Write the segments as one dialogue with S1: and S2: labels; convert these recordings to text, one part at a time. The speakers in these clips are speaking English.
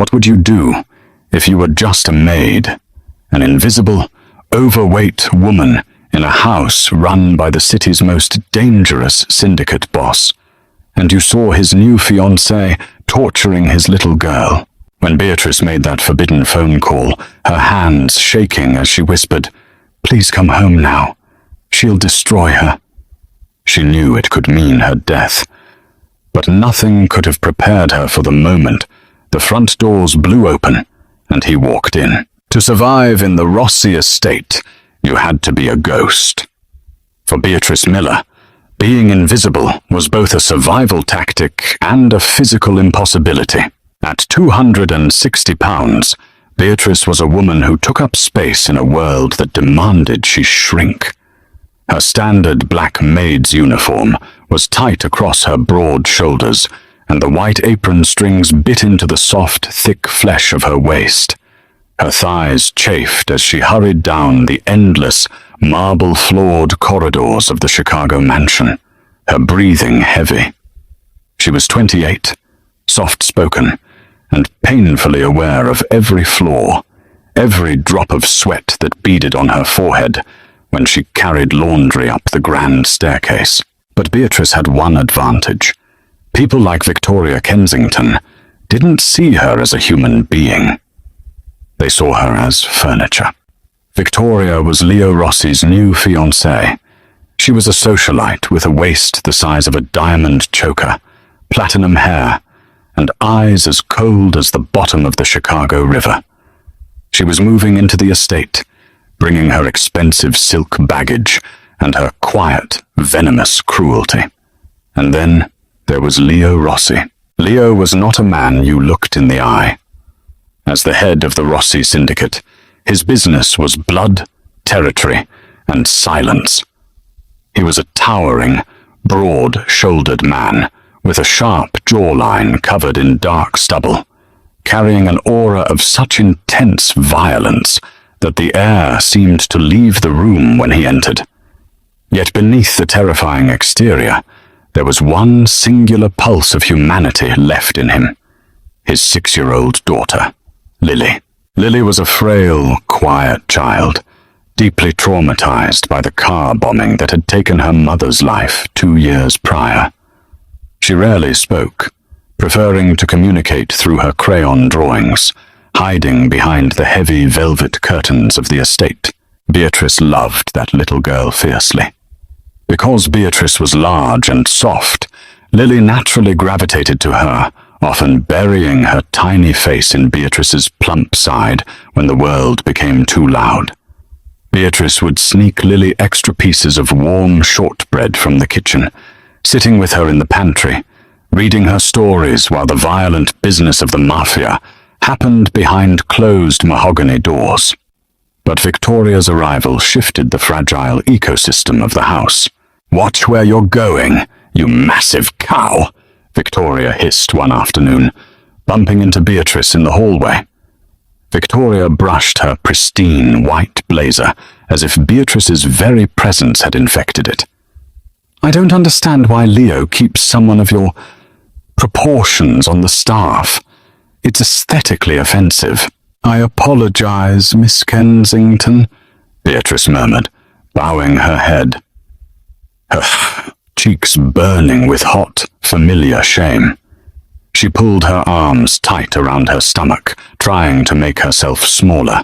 S1: What would you do if you were just a maid, an invisible, overweight woman in a house run by the city's most dangerous syndicate boss, and you saw his new fiancée torturing his little girl? When Beatrice made that forbidden phone call, her hands shaking as she whispered, "Please come home now. She'll destroy her." She knew it could mean her death. But nothing could have prepared her for the moment. The front doors blew open, and he walked in. To survive in the Rossi estate, you had to be a ghost. For Beatrice Miller, being invisible was both a survival tactic and a physical impossibility. At 260 pounds, Beatrice was a woman who took up space in a world that demanded she shrink. Her standard black maid's uniform was tight across her broad shoulders, and the white apron strings bit into the soft, thick flesh of her waist. Her thighs chafed as she hurried down the endless, marble-floored corridors of the Chicago mansion, her breathing heavy. She was 28, soft-spoken, and painfully aware of every flaw, every drop of sweat that beaded on her forehead when she carried laundry up the grand staircase. But Beatrice had one advantage. People like Victoria Kensington didn't see her as a human being. They saw her as furniture. Victoria was Leo Rossi's new fiancée. She was a socialite with a waist the size of a diamond choker, platinum hair, and eyes as cold as the bottom of the Chicago River. She was moving into the estate, bringing her expensive silk baggage and her quiet, venomous cruelty. And then there was Leo Rossi. Leo was not a man you looked in the eye. As the head of the Rossi Syndicate, his business was blood, territory, and silence. He was a towering, broad-shouldered man with a sharp jawline covered in dark stubble, carrying an aura of such intense violence that the air seemed to leave the room when he entered. Yet beneath the terrifying exterior, there was one singular pulse of humanity left in him: his 6-year-old daughter, Lily. Lily was a frail, quiet child, deeply traumatized by the car bombing that had taken her mother's life 2 years prior. She rarely spoke, preferring to communicate through her crayon drawings, hiding behind the heavy velvet curtains of the estate. Beatrice loved that little girl fiercely. Because Beatrice was large and soft, Lily naturally gravitated to her, often burying her tiny face in Beatrice's plump side when the world became too loud. Beatrice would sneak Lily extra pieces of warm shortbread from the kitchen, sitting with her in the pantry, reading her stories while the violent business of the Mafia happened behind closed mahogany doors. But Victoria's arrival shifted the fragile ecosystem of the house. "Watch where you're going, you massive cow," Victoria hissed one afternoon, bumping into Beatrice in the hallway. Victoria brushed her pristine white blazer as if Beatrice's very presence had infected it. "I don't understand why Leo keeps someone of your proportions on the staff. It's aesthetically offensive." "I apologize, Miss Kensington," Beatrice murmured, bowing her head, her cheeks burning with hot, familiar shame. She pulled her arms tight around her stomach, trying to make herself smaller.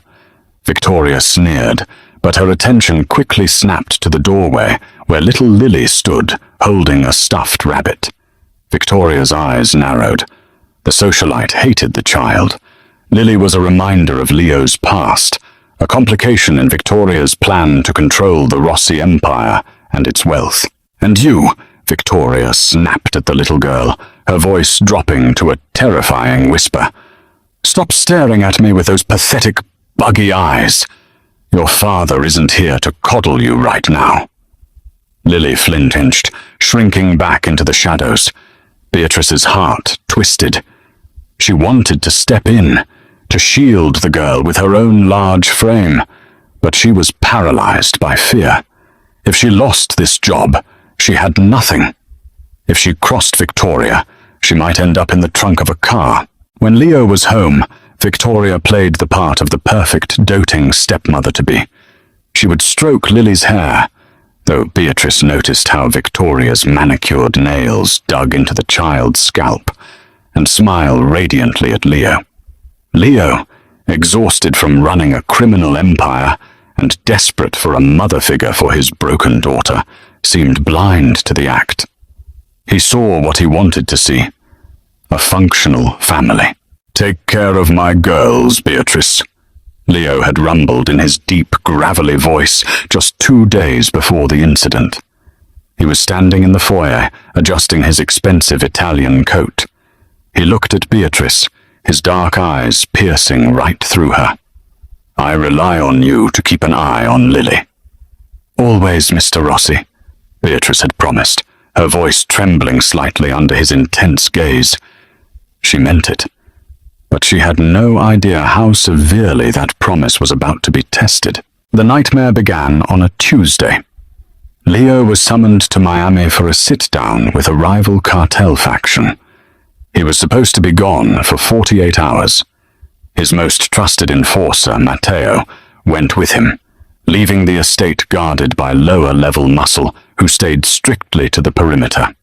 S1: Victoria sneered, but her attention quickly snapped to the doorway where little Lily stood, holding a stuffed rabbit. Victoria's eyes narrowed. The socialite hated the child. Lily was a reminder of Leo's past, a complication in Victoria's plan to control the Rossi Empire and its wealth. "And you," Victoria snapped at the little girl, her voice dropping to a terrifying whisper. "Stop staring at me with those pathetic, buggy eyes. Your father isn't here to coddle you right now." Lily flinched, shrinking back into the shadows. Beatrice's heart twisted. She wanted to step in, to shield the girl with her own large frame, but she was paralyzed by fear. If she lost this job, she had nothing. If she crossed Victoria, she might end up in the trunk of a car. When Leo was home, Victoria played the part of the perfect doting stepmother-to-be. She would stroke Lily's hair, though Beatrice noticed how Victoria's manicured nails dug into the child's scalp, and smile radiantly at Leo. Leo, exhausted from running a criminal empire and desperate for a mother figure for his broken daughter, seemed blind to the act. He saw what he wanted to see: a functional family. "Take care of my girls, Beatrice," Leo had rumbled in his deep, gravelly voice just 2 days before the incident. He was standing in the foyer, adjusting his expensive Italian coat. He looked at Beatrice, his dark eyes piercing right through her. "I rely on you to keep an eye on Lily." "Always, Mr. Rossi," Beatrice had promised, her voice trembling slightly under his intense gaze. She meant it, but she had no idea how severely that promise was about to be tested. The nightmare began on a Tuesday. Leo was summoned to Miami for a sit-down with a rival cartel faction. He was supposed to be gone for 48 hours. His most trusted enforcer, Matteo, went with him, leaving the estate guarded by lower-level muscle who stayed strictly to the perimeter.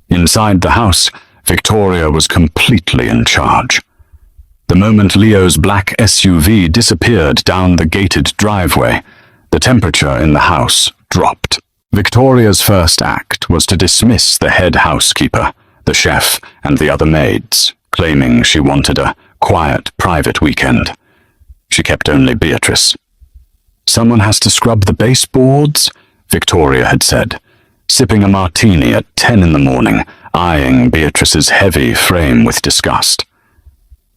S1: Inside the house, Victoria was completely in charge. The moment Leo's black SUV disappeared down the gated driveway, the temperature in the house dropped. Victoria's first act was to dismiss the head housekeeper, the chef, and the other maids, claiming she wanted a quiet, private weekend. She kept only Beatrice. "Someone has to scrub the baseboards," Victoria had said, sipping a martini at 10 in the morning, eyeing Beatrice's heavy frame with disgust.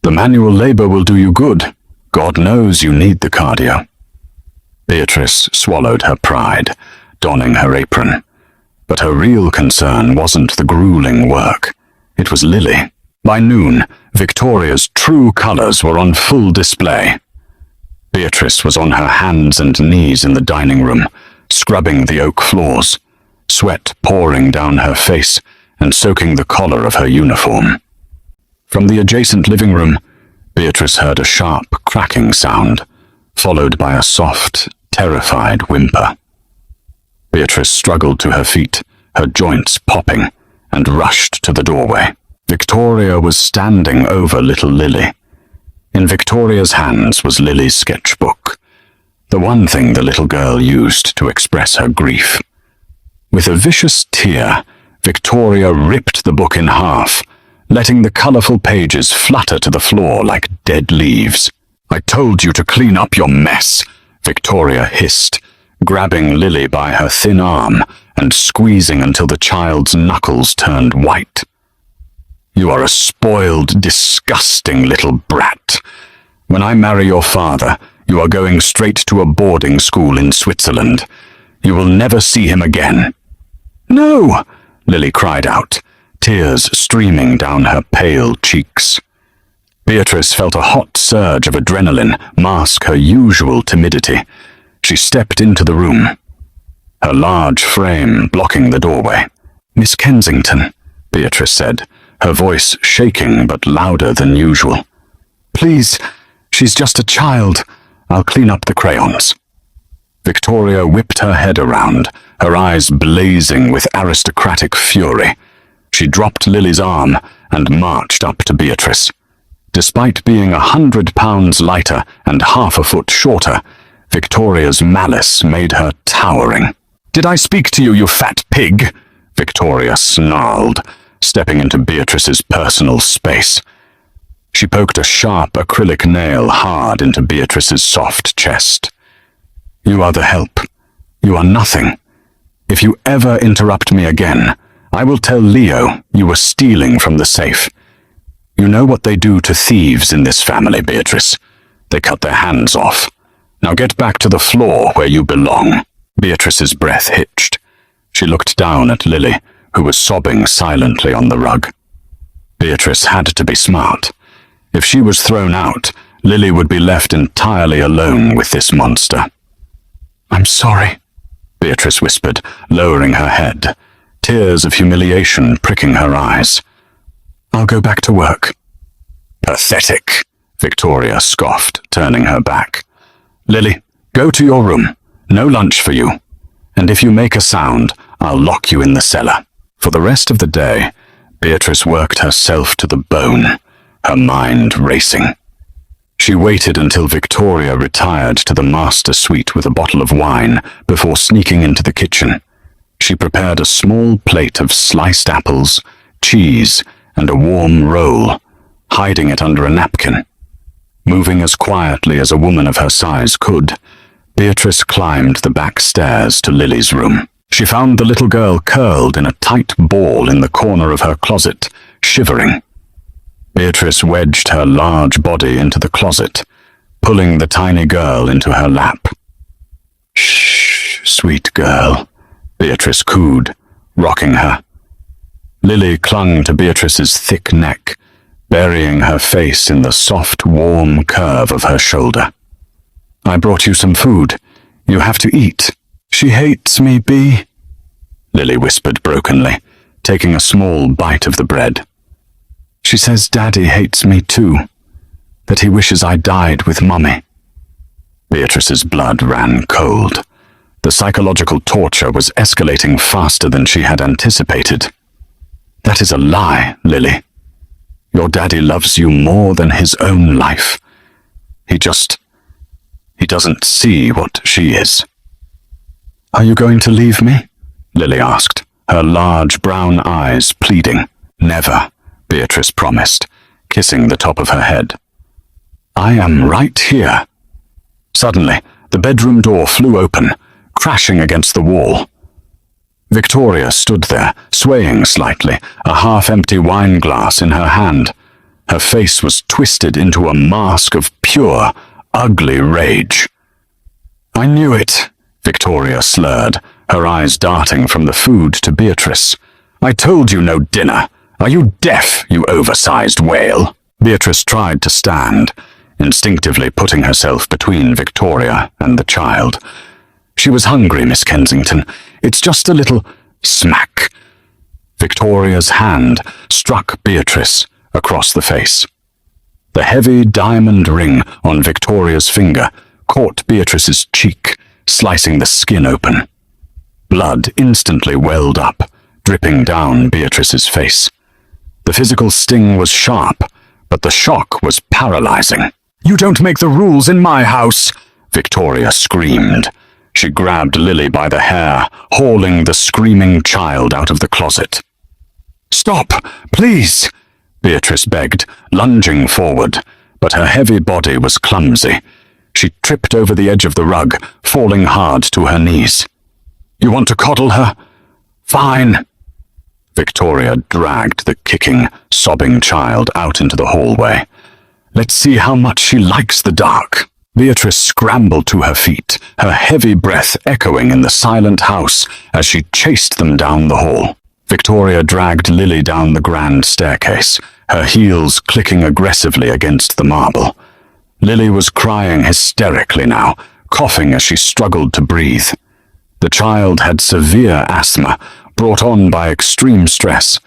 S1: "The manual labor will do you good. God knows you need the cardio." Beatrice swallowed her pride, donning her apron. But her real concern wasn't the grueling work. It was Lily. By noon, Victoria's true colors were on full display. Beatrice was on her hands and knees in the dining room, scrubbing the oak floors, sweat pouring down her face and soaking the collar of her uniform. From the adjacent living room, Beatrice heard a sharp cracking sound, followed by a soft, terrified whimper. Beatrice struggled to her feet, her joints popping, and rushed to the doorway. Victoria was standing over little Lily. In Victoria's hands was Lily's sketchbook, the one thing the little girl used to express her grief. With a vicious tear, Victoria ripped the book in half, letting the colorful pages flutter to the floor like dead leaves. "I told you to clean up your mess," Victoria hissed, grabbing Lily by her thin arm and squeezing until the child's knuckles turned white. "You are a spoiled, disgusting little brat. When I marry your father, you are going straight to a boarding school in Switzerland. You will never see him again." "No!" Lily cried out, tears streaming down her pale cheeks. Beatrice felt a hot surge of adrenaline mask her usual timidity. She stepped into the room, her large frame blocking the doorway. "Miss Kensington," Beatrice said, her voice shaking but louder than usual. "Please, she's just a child. I'll clean up the crayons." Victoria whipped her head around, her eyes blazing with aristocratic fury. She dropped Lily's arm and marched up to Beatrice. Despite being 100 pounds lighter and half a foot shorter, Victoria's malice made her towering. "Did I speak to you, you fat pig?" Victoria snarled, stepping into Beatrice's personal space. She poked a sharp acrylic nail hard into Beatrice's soft chest. "You are the help. You are nothing. If you ever interrupt me again, I will tell Leo you were stealing from the safe. You know what they do to thieves in this family, Beatrice. They cut their hands off. Now get back to the floor where you belong." Beatrice's breath hitched. She looked down at Lily, who was sobbing silently on the rug. Beatrice had to be smart. If she was thrown out, Lily would be left entirely alone with this monster. "I'm sorry," Beatrice whispered, lowering her head, tears of humiliation pricking her eyes. "I'll go back to work." Pathetic, Victoria scoffed, turning her back. Lily, go to your room. No lunch for you. And if you make a sound, I'll lock you in the cellar. For the rest of the day, Beatrice worked herself to the bone, her mind racing. She waited until Victoria retired to the master suite with a bottle of wine before sneaking into the kitchen. She prepared a small plate of sliced apples, cheese, and a warm roll, hiding it under a napkin. Moving as quietly as a woman of her size could, Beatrice climbed the back stairs to Lily's room. She found the little girl curled in a tight ball in the corner of her closet, shivering. Beatrice wedged her large body into the closet, pulling the tiny girl into her lap. "Shh, sweet girl," Beatrice cooed, rocking her. Lily clung to Beatrice's thick neck, burying her face in the soft, warm curve of her shoulder. "I brought you some food. You have to eat." "She hates me, Bea," Lily whispered brokenly, taking a small bite of the bread. "She says Daddy hates me too, that he wishes I died with Mummy." Beatrice's blood ran cold. The psychological torture was escalating faster than she had anticipated. "That is a lie, Lily. Your daddy loves you more than his own life. He doesn't see what she is." "Are you going to leave me?" Lily asked, her large brown eyes pleading. "Never," Beatrice promised, kissing the top of her head. "I am right here." Suddenly, the bedroom door flew open, crashing against the wall. Victoria stood there, swaying slightly, a half-empty wine glass in her hand. Her face was twisted into a mask of pure, ugly rage. "I knew it," Victoria slurred, her eyes darting from the food to Beatrice. "I told you no dinner. Are you deaf, you oversized whale?" Beatrice tried to stand, instinctively putting herself between Victoria and the child. "She was hungry, Miss Kensington. It's just a little—" Smack! Victoria's hand struck Beatrice across the face. The heavy diamond ring on Victoria's finger caught Beatrice's cheek, slicing the skin open. Blood instantly welled up, dripping down Beatrice's face. The physical sting was sharp, but the shock was paralyzing. "You don't make the rules in my house!" Victoria screamed. She grabbed Lily by the hair, hauling the screaming child out of the closet. "Stop, please!" Beatrice begged, lunging forward, but her heavy body was clumsy. She tripped over the edge of the rug, falling hard to her knees. "You want to coddle her? Fine!" Victoria dragged the kicking, sobbing child out into the hallway. "Let's see how much she likes the dark." Beatrice scrambled to her feet, her heavy breath echoing in the silent house as she chased them down the hall. Victoria dragged Lily down the grand staircase, her heels clicking aggressively against the marble. Lily was crying hysterically now, coughing as she struggled to breathe. The child had severe asthma, brought on by extreme stress,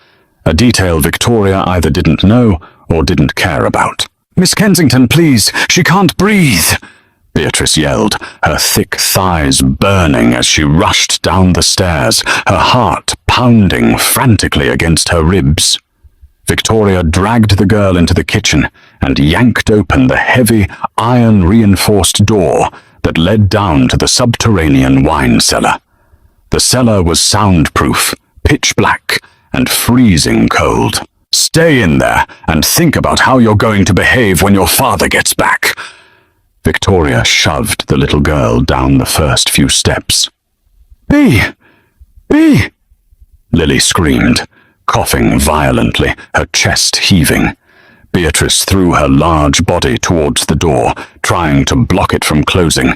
S1: a detail Victoria either didn't know or didn't care about. "Miss Kensington, please, she can't breathe!" Beatrice yelled, her thick thighs burning as she rushed down the stairs, her heart pounding frantically against her ribs. Victoria dragged the girl into the kitchen and yanked open the heavy, iron-reinforced door that led down to the subterranean wine cellar. The cellar was soundproof, pitch black, and freezing cold. "Stay in there and think about how you're going to behave when your father gets back." Victoria shoved the little girl down the first few steps. "Bea! Bea!" Lily screamed, coughing violently, her chest heaving. Beatrice threw her large body towards the door, trying to block it from closing,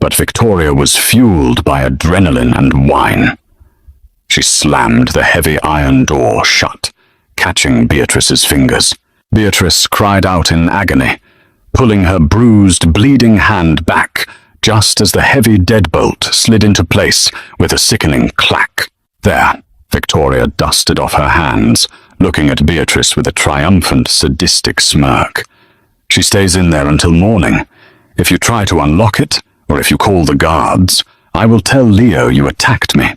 S1: but Victoria was fueled by adrenaline and wine. She slammed the heavy iron door shut, catching Beatrice's fingers. Beatrice cried out in agony, pulling her bruised, bleeding hand back just as the heavy deadbolt slid into place with a sickening clack. "There," Victoria dusted off her hands, looking at Beatrice with a triumphant, sadistic smirk. "She stays in there until morning. If you try to unlock it, or if you call the guards, I will tell Leo you attacked me.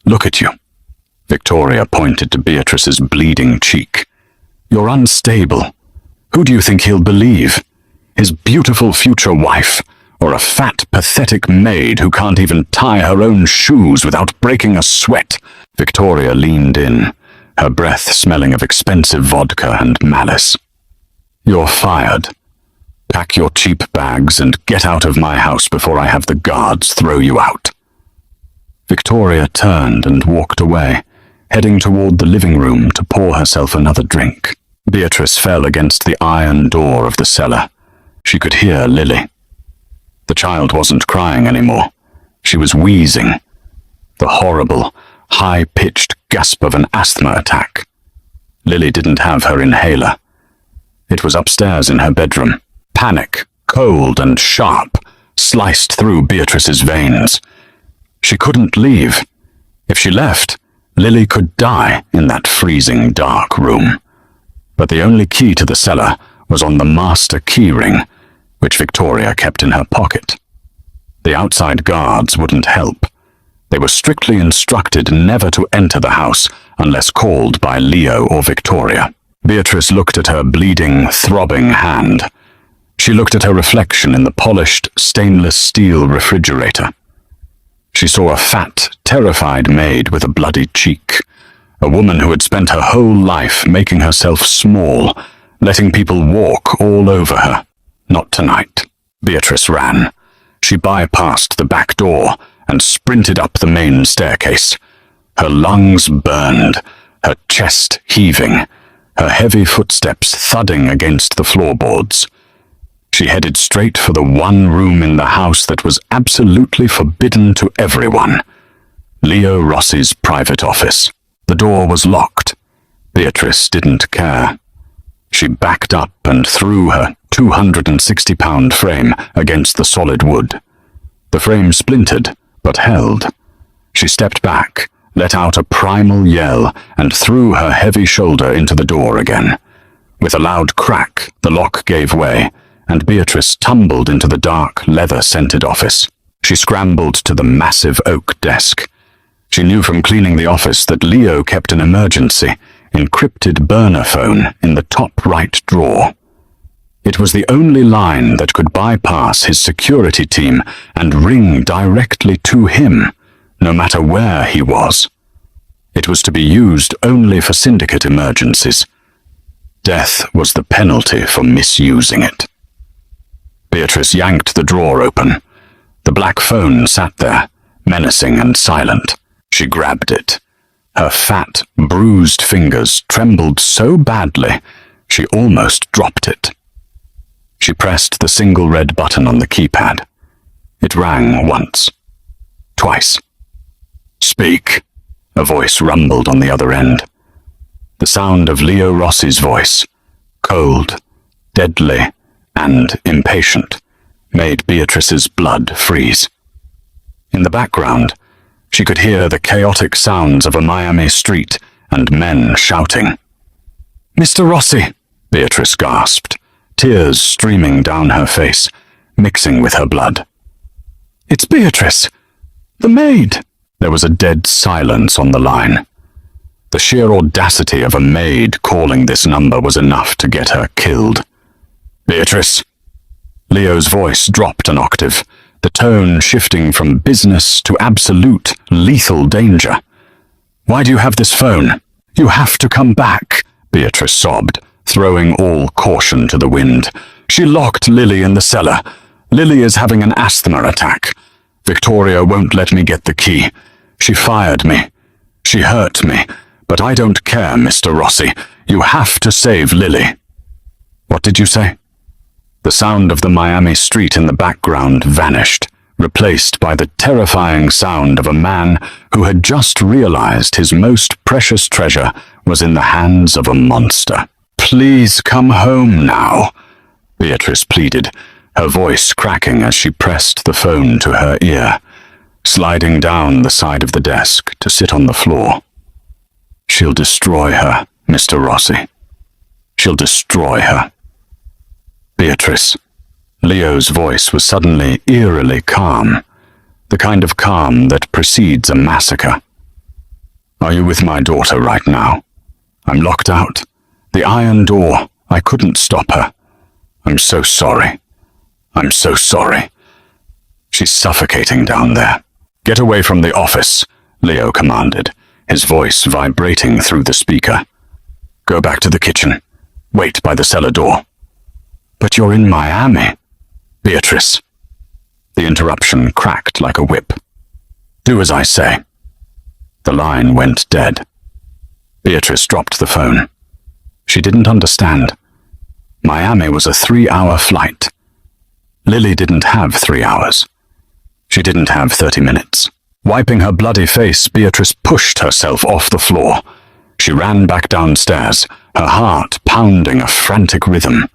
S1: Look at you." Victoria pointed to Beatrice's bleeding cheek. "You're unstable. Who do you think he'll believe? His beautiful future wife, or a fat, pathetic maid who can't even tie her own shoes without breaking a sweat?" Victoria leaned in, her breath smelling of expensive vodka and malice. "You're fired. Pack your cheap bags and get out of my house before I have the guards throw you out." Victoria turned and walked away, heading toward the living room to pour herself another drink. Beatrice fell against the iron door of the cellar. She could hear Lily. The child wasn't crying anymore. She was wheezing. The horrible, high-pitched gasp of an asthma attack. Lily didn't have her inhaler. It was upstairs in her bedroom. Panic, cold and sharp, sliced through Beatrice's veins. She couldn't leave. If she left, Lily could die in that freezing dark room. But the only key to the cellar was on the master keyring, which Victoria kept in her pocket. The outside guards wouldn't help. They were strictly instructed never to enter the house unless called by Leo or Victoria. Beatrice looked at her bleeding, throbbing hand. She looked at her reflection in the polished, stainless steel refrigerator. She saw a fat, terrified maid with a bloody cheek, a woman who had spent her whole life making herself small, letting people walk all over her. Not tonight. Beatrice ran. She bypassed the back door and sprinted up the main staircase. Her lungs burned, her chest heaving, her heavy footsteps thudding against the floorboards. She headed straight for the one room in the house that was absolutely forbidden to everyone. Leo Rossi's private office. The door was locked. Beatrice didn't care. She backed up and threw her 260-pound frame against the solid wood. The frame splintered, but held. She stepped back, let out a primal yell, and threw her heavy shoulder into the door again. With a loud crack, the lock gave way, and Beatrice tumbled into the dark, leather-scented office. She scrambled to the massive oak desk. She knew from cleaning the office that Leo kept an emergency, encrypted burner phone in the top right drawer. It was the only line that could bypass his security team and ring directly to him, no matter where he was. It was to be used only for syndicate emergencies. Death was the penalty for misusing it. Beatrice yanked the drawer open. The black phone sat there, menacing and silent. She grabbed it. Her fat, bruised fingers trembled so badly, she almost dropped it. She pressed the single red button on the keypad. It rang once, twice. "Speak," a voice rumbled on the other end. The sound of Leo Rossi's voice, cold, deadly, and impatient, made Beatrice's blood freeze. In the background, she could hear the chaotic sounds of a Miami street and men shouting. "Mr. Rossi," Beatrice gasped, tears streaming down her face, mixing with her blood. "It's Beatrice! The maid!" There was a dead silence on the line. The sheer audacity of a maid calling this number was enough to get her killed. "Beatrice?" Leo's voice dropped an octave, the tone shifting from business to absolute, lethal danger. "Why do you have this phone? You have to come back," Beatrice sobbed, throwing all caution to the wind. "She locked Lily in the cellar. Lily is having an asthma attack. Victoria won't let me get the key. She fired me. She hurt me. But I don't care, Mr. Rossi. You have to save Lily." "What did you say?" The sound of the Miami street in the background vanished, replaced by the terrifying sound of a man who had just realized his most precious treasure was in the hands of a monster. "Please come home now," Beatrice pleaded, her voice cracking as she pressed the phone to her ear, sliding down the side of the desk to sit on the floor. "She'll destroy her," Mr. Rossi. She'll destroy her. Beatrice. Leo's voice was suddenly eerily calm, the kind of calm that precedes a massacre. Are you with my daughter right now? I'm locked out. The iron door. I couldn't stop her. I'm so sorry. I'm so sorry. She's suffocating down there. Get away from the office, Leo commanded, his voice vibrating through the speaker. Go back to the kitchen. Wait by the cellar door. But you're in Miami, Beatrice. The interruption cracked like a whip. Do as I say. The line went dead. Beatrice dropped the phone. She didn't understand. Miami was a 3-hour flight. Lily didn't have 3 hours. She didn't have 30 minutes. Wiping her bloody face, Beatrice pushed herself off the floor. She ran back downstairs, her heart pounding a frantic rhythm.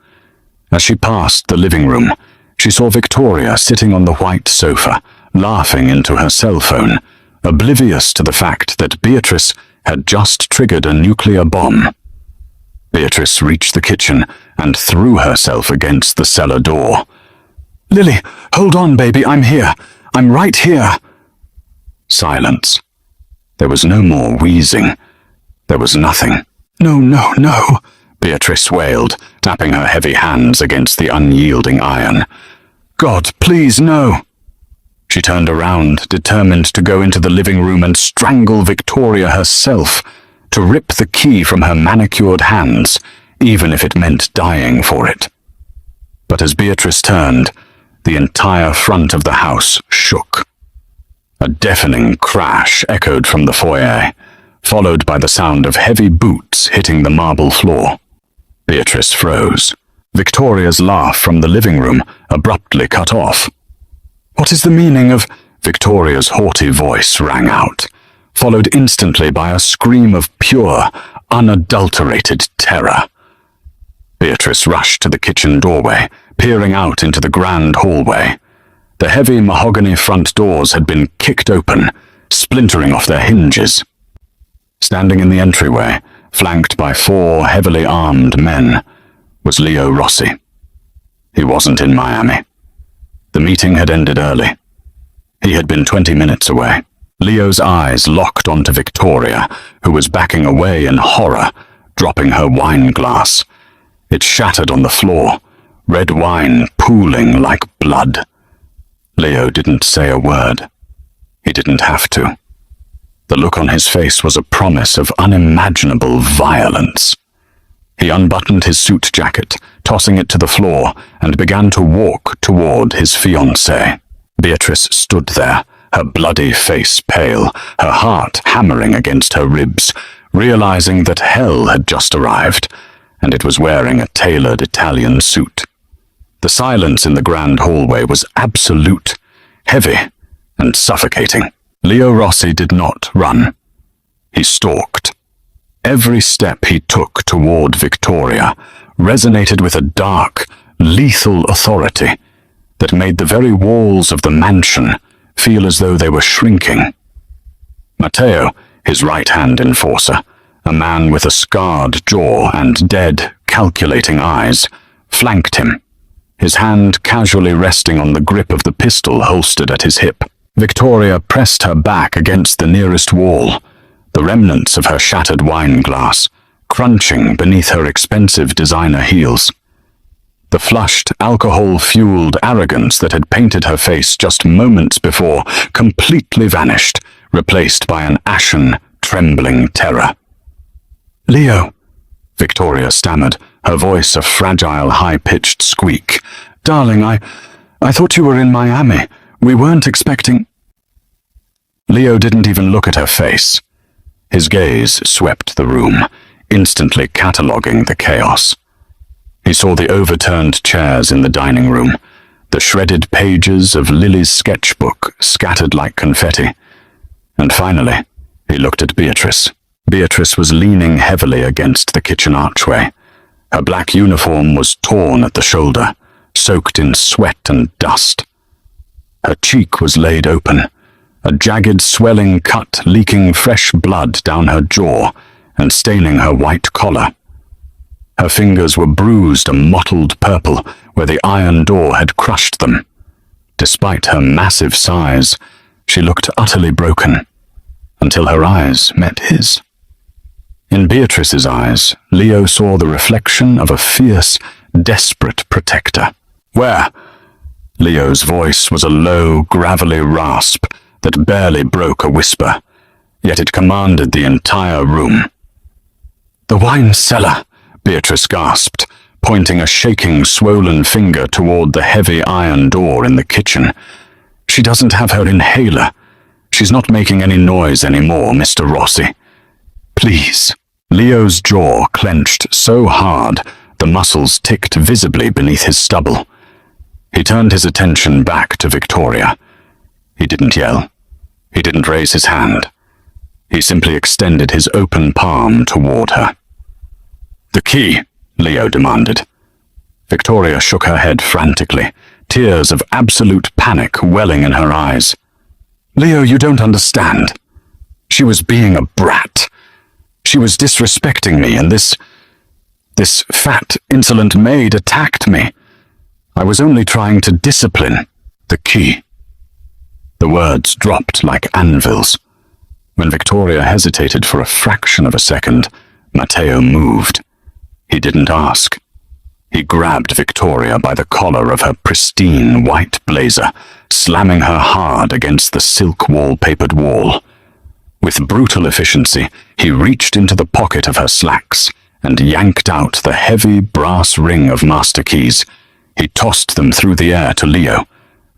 S1: As she passed the living room, she saw Victoria sitting on the white sofa, laughing into her cell phone, oblivious to the fact that Beatrice had just triggered a nuclear bomb. Beatrice reached the kitchen and threw herself against the cellar door. Lily, hold on, baby, I'm here. I'm right here. Silence. There was no more wheezing. There was nothing. No, no, no, Beatrice wailed, tapping her heavy hands against the unyielding iron. God, please, no. She turned around, determined to go into the living room and strangle Victoria herself, to rip the key from her manicured hands, even if it meant dying for it. But as Beatrice turned, the entire front of the house shook. A deafening crash echoed from the foyer, followed by the sound of heavy boots hitting the marble floor. Beatrice froze. Victoria's laugh from the living room abruptly cut off. What is the meaning of... Victoria's haughty voice rang out, followed instantly by a scream of pure, unadulterated terror. Beatrice rushed to the kitchen doorway, peering out into the grand hallway. The heavy mahogany front doors had been kicked open, splintering off their hinges. Standing in the entryway, flanked by 4 heavily armed men, was Leo Rossi. He wasn't in Miami. The meeting had ended early. He had been 20 minutes away. Leo's eyes locked onto Victoria, who was backing away in horror, dropping her wine glass. It shattered on the floor, red wine pooling like blood. Leo didn't say a word. He didn't have to. The look on his face was a promise of unimaginable violence. He unbuttoned his suit jacket, tossing it to the floor, and began to walk toward his fiancée. Beatrice stood there, her bloody face pale, her heart hammering against her ribs, realizing that hell had just arrived, and it was wearing a tailored Italian suit. The silence in the grand hallway was absolute, heavy, and suffocating. Leo Rossi did not run. He stalked. Every step he took toward Victoria resonated with a dark, lethal authority that made the very walls of the mansion feel as though they were shrinking. Matteo, his right-hand enforcer, a man with a scarred jaw and dead, calculating eyes, flanked him, his hand casually resting on the grip of the pistol holstered at his hip. Victoria pressed her back against the nearest wall, the remnants of her shattered wine glass crunching beneath her expensive designer heels. The flushed, alcohol-fueled arrogance that had painted her face just moments before completely vanished, replaced by an ashen, trembling terror. "Leo," Victoria stammered, her voice a fragile, high-pitched squeak. "Darling, I thought you were in Miami. We weren't expecting—" Leo didn't even look at her face. His gaze swept the room, instantly cataloguing the chaos. He saw the overturned chairs in the dining room, the shredded pages of Lily's sketchbook scattered like confetti. And finally, he looked at Beatrice. Beatrice was leaning heavily against the kitchen archway. Her black uniform was torn at the shoulder, soaked in sweat and dust. Her cheek was laid open, a jagged swelling cut leaking fresh blood down her jaw and staining her white collar. Her fingers were bruised a mottled purple where the iron door had crushed them. Despite her massive size, she looked utterly broken, until her eyes met his. In Beatrice's eyes, Leo saw the reflection of a fierce, desperate protector. "Where?" Leo's voice was a low, gravelly rasp that barely broke a whisper, yet it commanded the entire room. "The wine cellar," Beatrice gasped, pointing a shaking, swollen finger toward the heavy iron door in the kitchen. "She doesn't have her inhaler. She's not making any noise anymore, Mr. Rossi. Please." Leo's jaw clenched so hard the muscles ticked visibly beneath his stubble. He turned his attention back to Victoria. He didn't yell. He didn't raise his hand. He simply extended his open palm toward her. "The key," Leo demanded. Victoria shook her head frantically, tears of absolute panic welling in her eyes. "Leo, you don't understand. She was being a brat. She was disrespecting me, and this fat, insolent maid attacked me. I was only trying to discipline." "The key." The words dropped like anvils. When Victoria hesitated for a fraction of a second, Matteo moved. He didn't ask. He grabbed Victoria by the collar of her pristine white blazer, slamming her hard against the silk wallpapered wall. With brutal efficiency, he reached into the pocket of her slacks and yanked out the heavy brass ring of master keys. He tossed them through the air to Leo.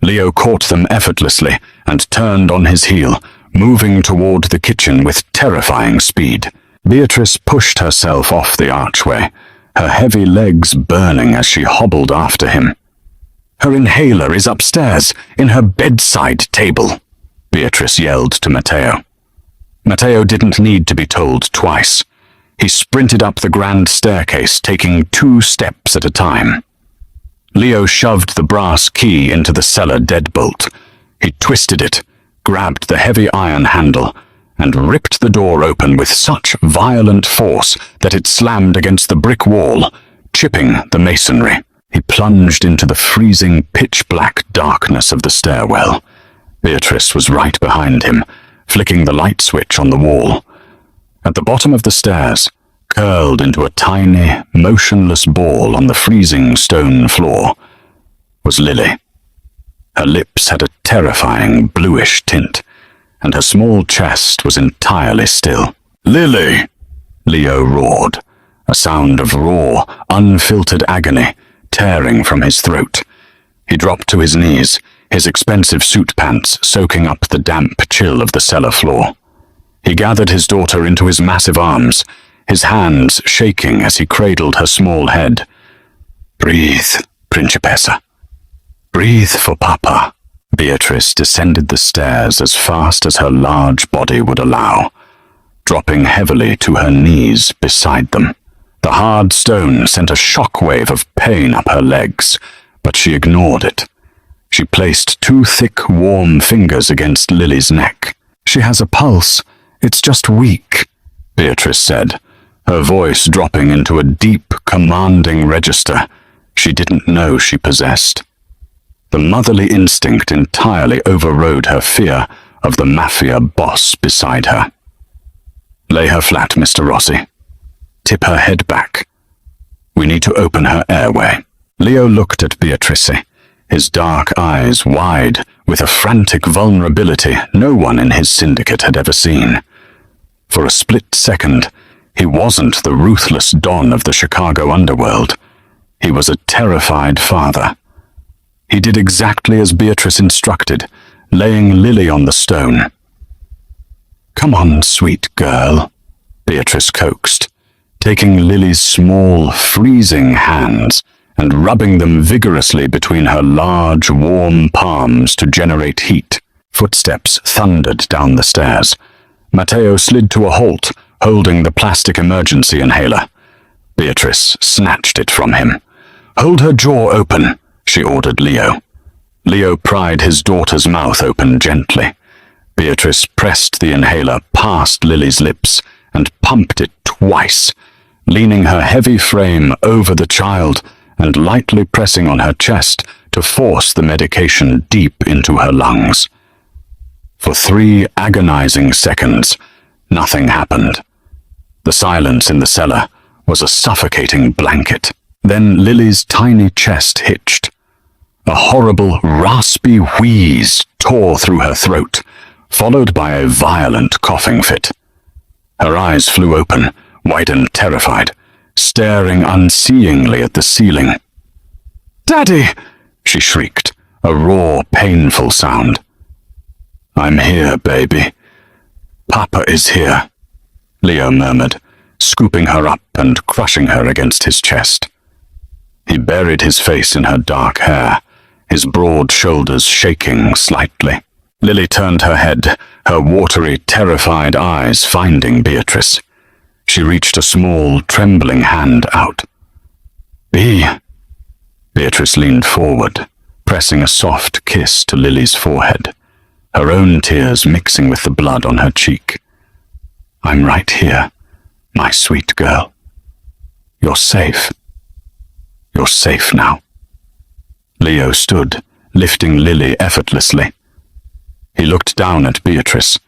S1: Leo caught them effortlessly and turned on his heel, moving toward the kitchen with terrifying speed. Beatrice pushed herself off the archway, her heavy legs burning as she hobbled after him. "Her inhaler is upstairs, in her bedside table," Beatrice yelled to Matteo. Matteo didn't need to be told twice. He sprinted up the grand staircase, taking 2 steps at a time. Leo shoved the brass key into the cellar deadbolt. He twisted it, grabbed the heavy iron handle, and ripped the door open with such violent force that it slammed against the brick wall, chipping the masonry. He plunged into the freezing, pitch-black darkness of the stairwell. Beatrice was right behind him, flicking the light switch on the wall. At the bottom of the stairs, curled into a tiny, motionless ball on the freezing stone floor, was Lily. Her lips had a terrifying bluish tint, and her small chest was entirely still. "Lily!" Leo roared, a sound of raw, unfiltered agony tearing from his throat. He dropped to his knees, his expensive suit pants soaking up the damp chill of the cellar floor. He gathered his daughter into his massive arms, his hands shaking as he cradled her small head. "Breathe, Principessa. Breathe for Papa." Beatrice descended the stairs as fast as her large body would allow, dropping heavily to her knees beside them. The hard stone sent a shockwave of pain up her legs, but she ignored it. She placed 2 thick, warm fingers against Lily's neck. "She has a pulse. It's just weak," Beatrice said, her voice dropping into a deep, commanding register she didn't know she possessed. The motherly instinct entirely overrode her fear of the Mafia Boss beside her. "Lay her flat, Mr. Rossi. Tip her head back. We need to open her airway." Leo looked at Beatrice, his dark eyes wide with a frantic vulnerability no one in his syndicate had ever seen. For a split second, he wasn't the ruthless don of the Chicago underworld. He was a terrified father. He did exactly as Beatrice instructed, laying Lily on the stone. "Come on, sweet girl," Beatrice coaxed, taking Lily's small, freezing hands and rubbing them vigorously between her large, warm palms to generate heat. Footsteps thundered down the stairs. Matteo slid to a halt, holding the plastic emergency inhaler. Beatrice snatched it from him. "Hold her jaw open," she ordered Leo. Leo pried his daughter's mouth open gently. Beatrice pressed the inhaler past Lily's lips and pumped it twice, leaning her heavy frame over the child and lightly pressing on her chest to force the medication deep into her lungs. For 3 agonizing seconds, nothing happened. The silence in the cellar was a suffocating blanket. Then Lily's tiny chest hitched. A horrible, raspy wheeze tore through her throat, followed by a violent coughing fit. Her eyes flew open, wide and terrified, staring unseeingly at the ceiling. "Daddy!" she shrieked, a raw, painful sound. "I'm here, baby. Papa is here," Leo murmured, scooping her up and crushing her against his chest. He buried his face in her dark hair, his broad shoulders shaking slightly. Lily turned her head, her watery, terrified eyes finding Beatrice. She reached a small, trembling hand out. Beatrice leaned forward, pressing a soft kiss to Lily's forehead, her own tears mixing with the blood on her cheek. "I'm right here, my sweet girl. You're safe. You're safe now." Leo stood, lifting Lily effortlessly. He looked down at Beatrice,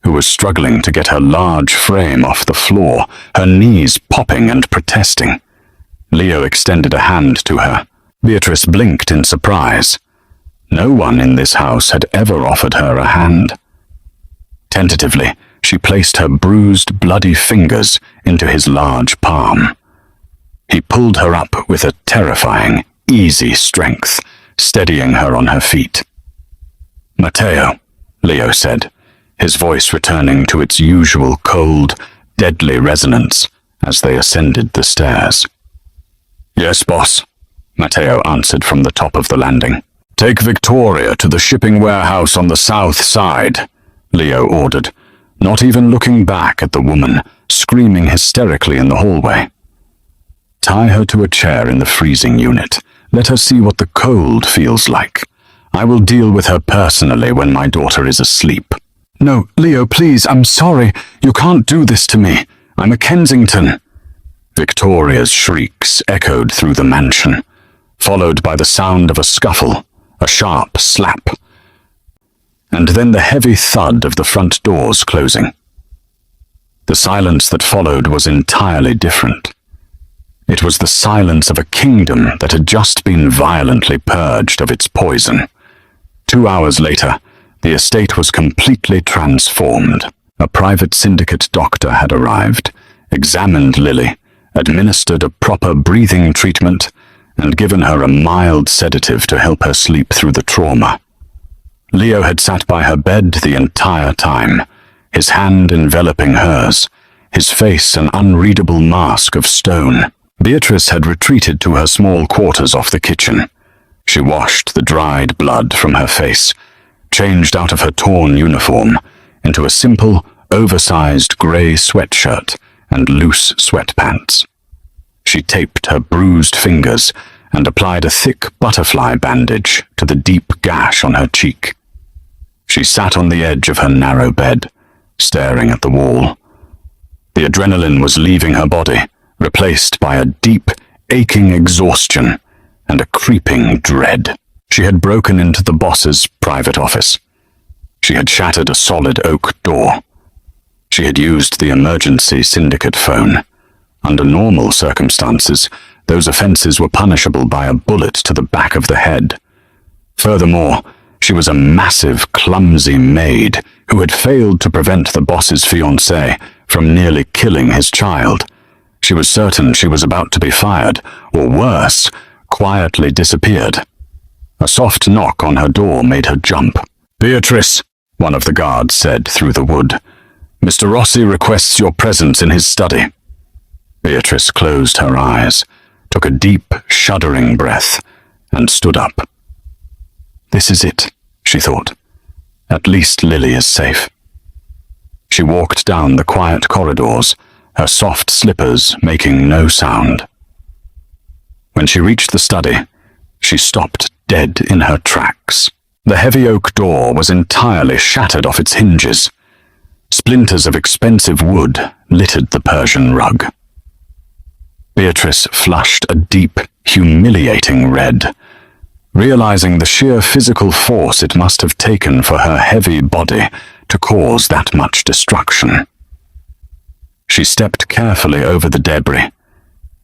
S1: who was struggling to get her large frame off the floor, her knees popping and protesting. Leo extended a hand to her. Beatrice blinked in surprise. No one in this house had ever offered her a hand. Tentatively, she placed her bruised, bloody fingers into his large palm. He pulled her up with a terrifying, easy strength, steadying her on her feet. "Matteo," Leo said, his voice returning to its usual cold, deadly resonance as they ascended the stairs. "Yes, boss," Matteo answered from the top of the landing. "Take Victoria to the shipping warehouse on the south side," Leo ordered, not even looking back at the woman, screaming hysterically in the hallway. "Tie her to a chair in the freezing unit. Let her see what the cold feels like. I will deal with her personally when my daughter is asleep." "No, Leo, please, I'm sorry. You can't do this to me. I'm a Kensington." Victoria's shrieks echoed through the mansion, followed by the sound of a scuffle, a sharp slap, and then the heavy thud of the front doors closing. The silence that followed was entirely different. It was the silence of a kingdom that had just been violently purged of its poison. 2 hours later, the estate was completely transformed. A private syndicate doctor had arrived, examined Lily, administered a proper breathing treatment, and given her a mild sedative to help her sleep through the trauma. Leo had sat by her bed the entire time, his hand enveloping hers, his face an unreadable mask of stone. Beatrice had retreated to her small quarters off the kitchen. She washed the dried blood from her face, changed out of her torn uniform into a simple, oversized grey sweatshirt and loose sweatpants. She taped her bruised fingers and applied a thick butterfly bandage to the deep gash on her cheek. She sat on the edge of her narrow bed, staring at the wall. The adrenaline was leaving her body, replaced by a deep, aching exhaustion and a creeping dread. She had broken into the boss's private office. She had shattered a solid oak door. She had used the emergency syndicate phone. Under normal circumstances, those offenses were punishable by a bullet to the back of the head. Furthermore, she was a massive, clumsy maid who had failed to prevent the boss's fiancée from nearly killing his child. She was certain she was about to be fired, or worse, quietly disappeared. A soft knock on her door made her jump. "Beatrice," one of the guards said through the wood. "Mr. Rossi requests your presence in his study." Beatrice closed her eyes, took a deep, shuddering breath, and stood up. "This is it," she thought. "At least Lily is safe." She walked down the quiet corridors, her soft slippers making no sound. When she reached the study, she stopped dead in her tracks. The heavy oak door was entirely shattered off its hinges. Splinters of expensive wood littered the Persian rug. Beatrice flushed a deep, humiliating red, realizing the sheer physical force it must have taken for her heavy body to cause that much destruction. She stepped carefully over the debris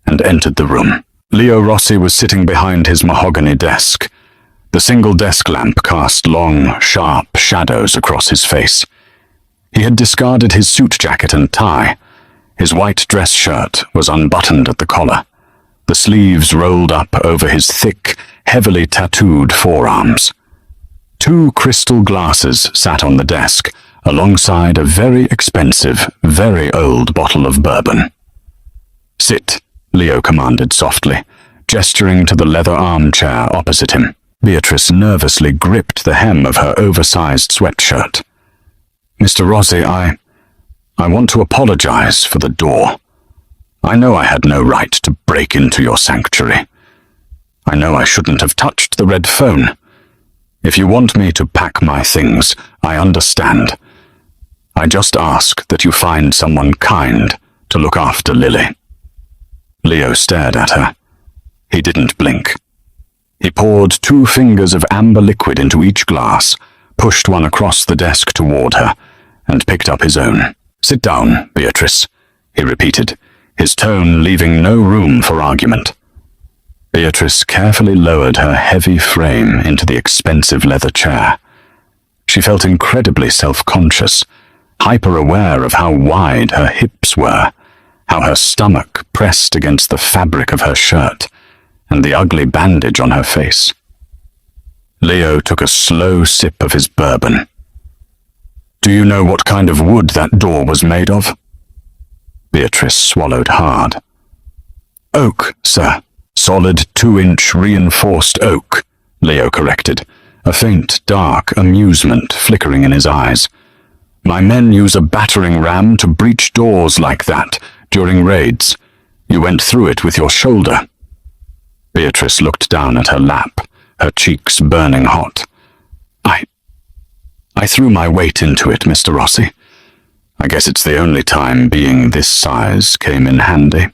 S1: and entered the room. Leo Rossi was sitting behind his mahogany desk. The single desk lamp cast long, sharp shadows across his face. He had discarded his suit jacket and tie. His white dress shirt was unbuttoned at the collar, the sleeves rolled up over his thick, heavily tattooed forearms. 2 crystal glasses sat on the desk, alongside a very expensive, very old bottle of bourbon. "Sit," Leo commanded softly, gesturing to the leather armchair opposite him. Beatrice nervously gripped the hem of her oversized sweatshirt. "Mr. Rossi, I want to apologize for the door. I know I had no right to break into your sanctuary. I know I shouldn't have touched the red phone. If you want me to pack my things, I understand. I just ask that you find someone kind to look after Lily." Leo stared at her. He didn't blink. He poured 2 fingers of amber liquid into each glass, pushed one across the desk toward her, and picked up his own. "Sit down, Beatrice," he repeated, his tone leaving no room for argument. Beatrice carefully lowered her heavy frame into the expensive leather chair. She felt incredibly self-conscious, hyper-aware of how wide her hips were, how her stomach pressed against the fabric of her shirt, and the ugly bandage on her face. Leo took a slow sip of his bourbon. "Do you know what kind of wood that door was made of?" Beatrice swallowed hard. "Oak, sir. Solid 2-inch reinforced oak," Leo corrected, a faint, dark amusement flickering in his eyes. "My men use a battering ram to breach doors like that during raids. You went through it with your shoulder." Beatrice looked down at her lap, her cheeks burning hot. I threw my weight into it, Mr. Rossi. I guess it's the only time being this size came in handy."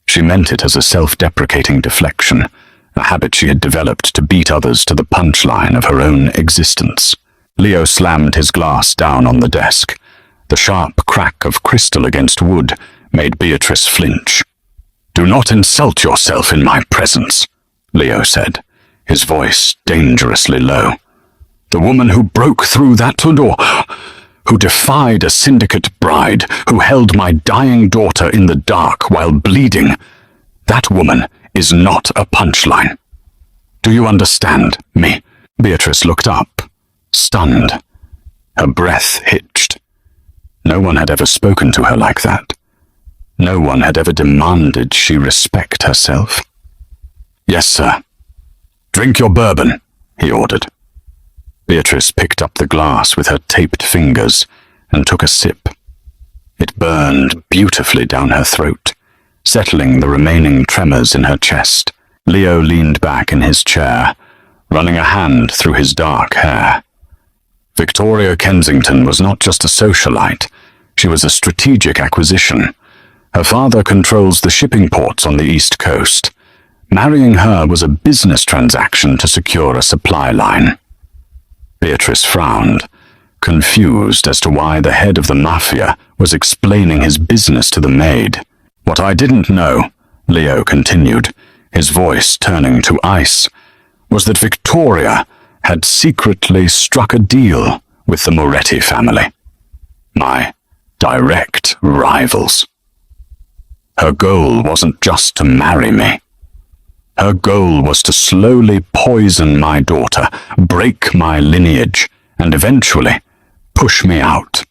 S1: She meant it as a self-deprecating deflection, a habit she had developed to beat others to the punchline of her own existence. Leo slammed his glass down on the desk. The sharp crack of crystal against wood made Beatrice flinch. "Do not insult yourself in my presence," Leo said, his voice dangerously low. "The woman who broke through that door, who defied a syndicate bride, who held my dying daughter in the dark while bleeding, that woman is not a punchline. Do you understand me?" Beatrice looked up, stunned. Her breath hitched. No one had ever spoken to her like that. No one had ever demanded she respect herself. "Yes, sir." "Drink your bourbon," he ordered. Beatrice picked up the glass with her taped fingers and took a sip. It burned beautifully down her throat, settling the remaining tremors in her chest. Leo leaned back in his chair, running a hand through his dark hair. Victoria Kensington was not just a socialite, she was a strategic acquisition. Her father controls the shipping ports on the East Coast. Marrying her was a business transaction to secure a supply line. Beatrice frowned, confused as to why the head of the Mafia was explaining his business to the maid. "What I didn't know," Leo continued, his voice turning to ice, "was that Victoria had secretly struck a deal with the Moretti family. My direct rivals. Her goal wasn't just to marry me. Her goal was to slowly poison my daughter, break my lineage, and eventually push me out.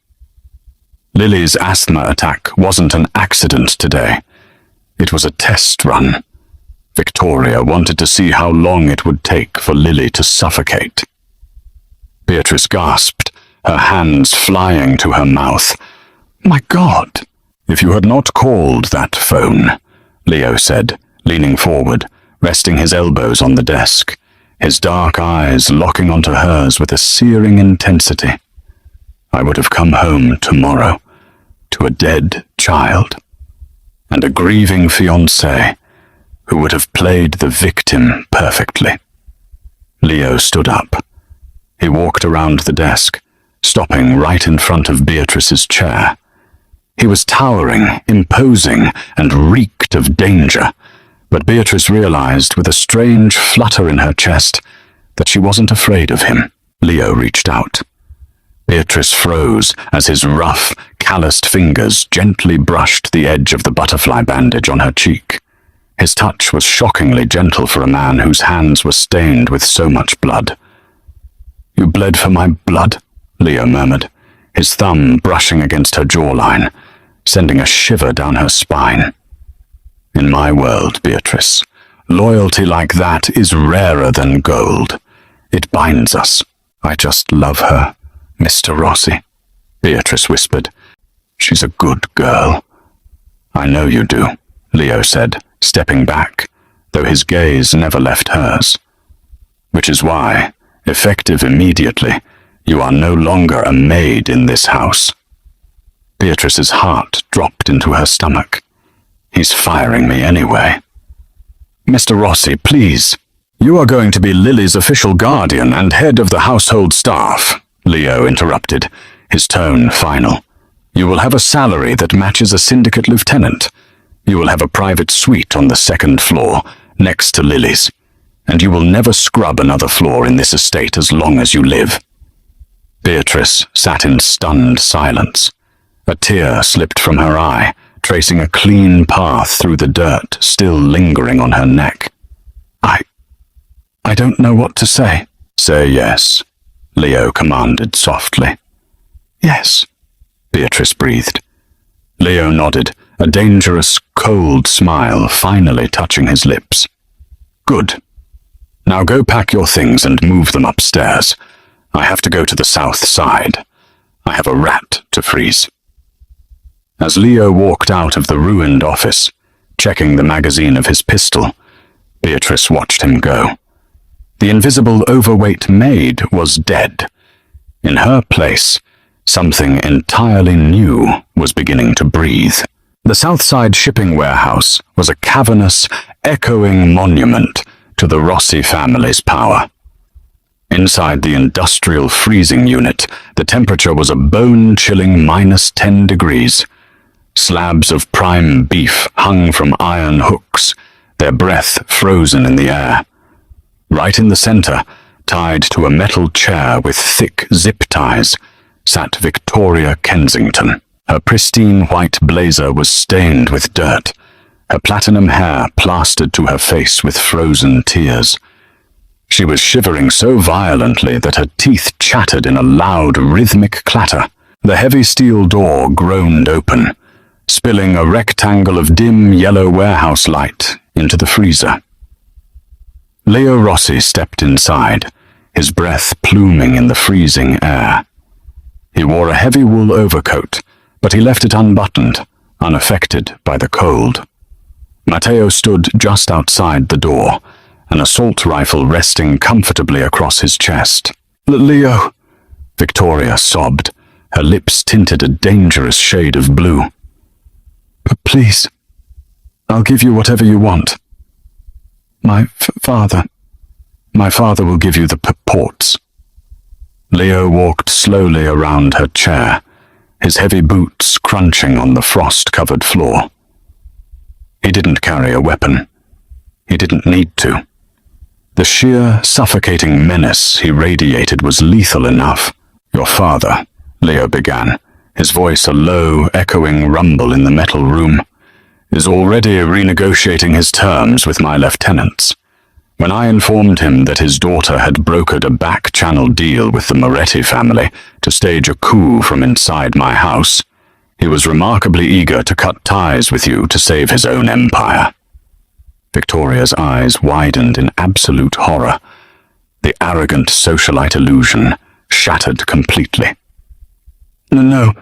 S1: Lily's asthma attack wasn't an accident today. It was a test run. Victoria wanted to see how long it would take for Lily to suffocate." Beatrice gasped, her hands flying to her mouth. "My God!" "If you had not called that phone," Leo said, leaning forward, resting his elbows on the desk, his dark eyes locking onto hers with a searing intensity, "I would have come home tomorrow to to a dead child, and a grieving fiancée who would have played the victim perfectly. Leo stood up. He walked around the desk, stopping right in front of Beatrice's chair. He was towering, imposing, and reeked of danger, but Beatrice realized with a strange flutter in her chest that she wasn't afraid of him. Leo reached out. Beatrice froze as his rough, calloused fingers gently brushed the edge of the butterfly bandage on her cheek. His touch was shockingly gentle for a man whose hands were stained with so much blood. "You bled for my blood," Leo murmured, his thumb brushing against her jawline, sending a shiver down her spine. "In my world, Beatrice, loyalty like that is rarer than gold. It binds us. I just love her, Mr. Rossi," Beatrice whispered. "She's a good girl." "I know you do," Leo said, stepping back, though his gaze never left hers. "Which is why, effective immediately, you are no longer a maid in this house." Beatrice's heart dropped into her stomach. "He's firing me anyway." "Mr. Rossi, please. You are going to be Lily's official guardian and head of the household staff," Leo interrupted, his tone final. "You will have a salary that matches a syndicate lieutenant. You will have a private suite on the second floor, next to Lily's, and you will never scrub another floor in this estate as long as you live." Beatrice sat in stunned silence. A tear slipped from her eye, tracing a clean path through the dirt still lingering on her neck. I don't know what to say." "Say yes," Leo commanded softly. "Yes," Beatrice breathed. Leo nodded, a dangerous, cold smile finally touching his lips. "Good. Now go pack your things and move them upstairs. I have to go to the south side. I have a rat to freeze." As Leo walked out of the ruined office, checking the magazine of his pistol, Beatrice watched him go. The invisible overweight maid was dead. In her place, something entirely new was beginning to breathe. The Southside shipping warehouse was a cavernous, echoing monument to the Rossi family's power. Inside the industrial freezing unit, the temperature was a bone-chilling -10 degrees. Slabs of prime beef hung from iron hooks, their breath frozen in the air. Right in the center, tied to a metal chair with thick zip ties, sat Victoria Kensington. Her pristine white blazer was stained with dirt, her platinum hair plastered to her face with frozen tears. She was shivering so violently that her teeth chattered in a loud, rhythmic clatter. The heavy steel door groaned open, spilling a rectangle of dim yellow warehouse light into the freezer. Leo Rossi stepped inside, his breath pluming in the freezing air. He wore a heavy wool overcoat, but he left it unbuttoned, unaffected by the cold. Matteo stood just outside the door, an assault rifle resting comfortably across his chest. "Leo," Victoria sobbed, her lips tinted a dangerous shade of blue. "Please, I'll give you whatever you want. My father will give you the ports." Leo walked slowly around her chair, his heavy boots crunching on the frost-covered floor. He didn't carry a weapon. He didn't need to. The sheer, suffocating menace he radiated was lethal enough. "Your father," Leo began, his voice a low, echoing rumble in the metal room, "is already renegotiating his terms with my lieutenants. When I informed him that his daughter had brokered a back-channel deal with the Moretti family to stage a coup from inside my house, he was remarkably eager to cut ties with you to save his own empire." Victoria's eyes widened in absolute horror. The arrogant socialite illusion shattered completely. No,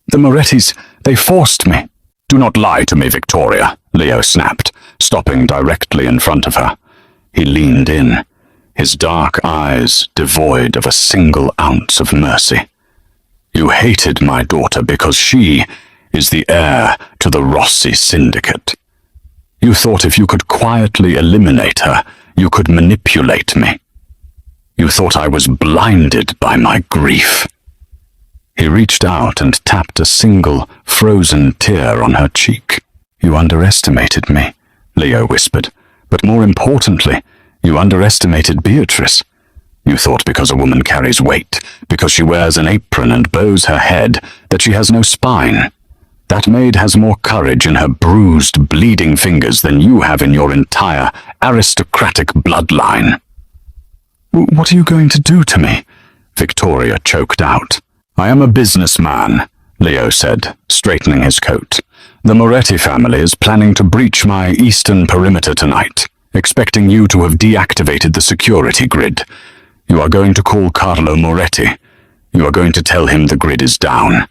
S1: the Morettis, they forced me." "Do not lie to me, Victoria," Leo snapped, stopping directly in front of her. He leaned in, his dark eyes devoid of a single ounce of mercy. "You hated my daughter because she, is the heir to the Rossi Syndicate. You thought if you could quietly eliminate her, you could manipulate me. You thought I was blinded by my grief." He reached out and tapped a single, frozen tear on her cheek. "You underestimated me," Leo whispered. "But more importantly, you underestimated Beatrice. You thought because a woman carries weight, because she wears an apron and bows her head, that she has no spine. That maid has more courage in her bruised, bleeding fingers than you have in your entire aristocratic bloodline." "What are you going to do to me?" Victoria choked out. "I am a businessman," Leo said, straightening his coat. "The Moretti family is planning to breach my eastern perimeter tonight, expecting you to have deactivated the security grid. You are going to call Carlo Moretti. You are going to tell him the grid is down.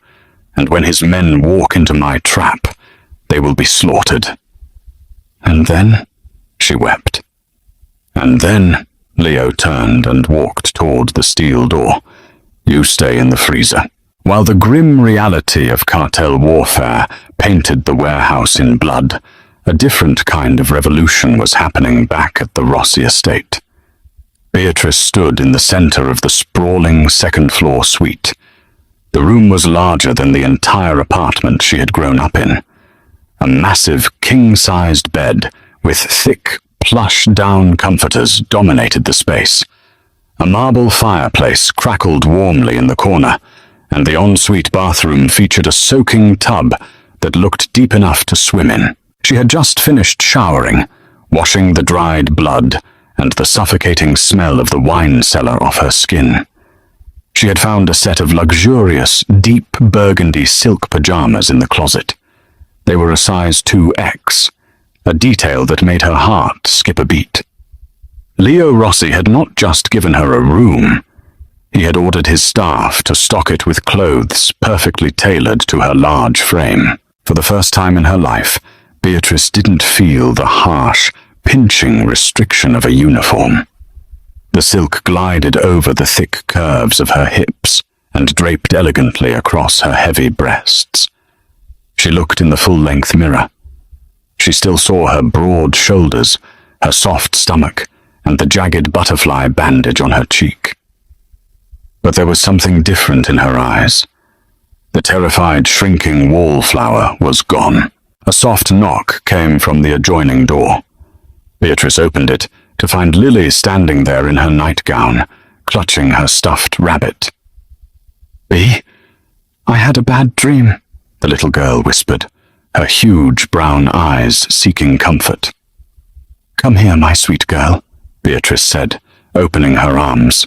S1: And when his men walk into my trap, they will be slaughtered." "And then?" she wept. "And then," Leo turned and walked toward the steel door, "you stay in the freezer." While the grim reality of cartel warfare painted the warehouse in blood, a different kind of revolution was happening back at the Rossi estate. Beatrice stood in the center of the sprawling second-floor suite. The room was larger than the entire apartment she had grown up in. A massive king-sized bed with thick, plush-down comforters dominated the space. A marble fireplace crackled warmly in the corner, and the ensuite bathroom featured a soaking tub that looked deep enough to swim in. She had just finished showering, washing the dried blood and the suffocating smell of the wine cellar off her skin. She had found a set of luxurious, deep burgundy silk pajamas in the closet. They were a size 2X, a detail that made her heart skip a beat. Leo Rossi had not just given her a room. He had ordered his staff to stock it with clothes perfectly tailored to her large frame. For the first time in her life, Beatrice didn't feel the harsh, pinching restriction of a uniform. The silk glided over the thick curves of her hips and draped elegantly across her heavy breasts. She looked in the full-length mirror. She still saw her broad shoulders, her soft stomach, and the jagged butterfly bandage on her cheek. But there was something different in her eyes. The terrified, shrinking wallflower was gone. A soft knock came from the adjoining door. Beatrice opened it to find Lily standing there in her nightgown, clutching her stuffed rabbit. "Bea, I had a bad dream," the little girl whispered, her huge brown eyes seeking comfort. "Come here, my sweet girl," Beatrice said, opening her arms.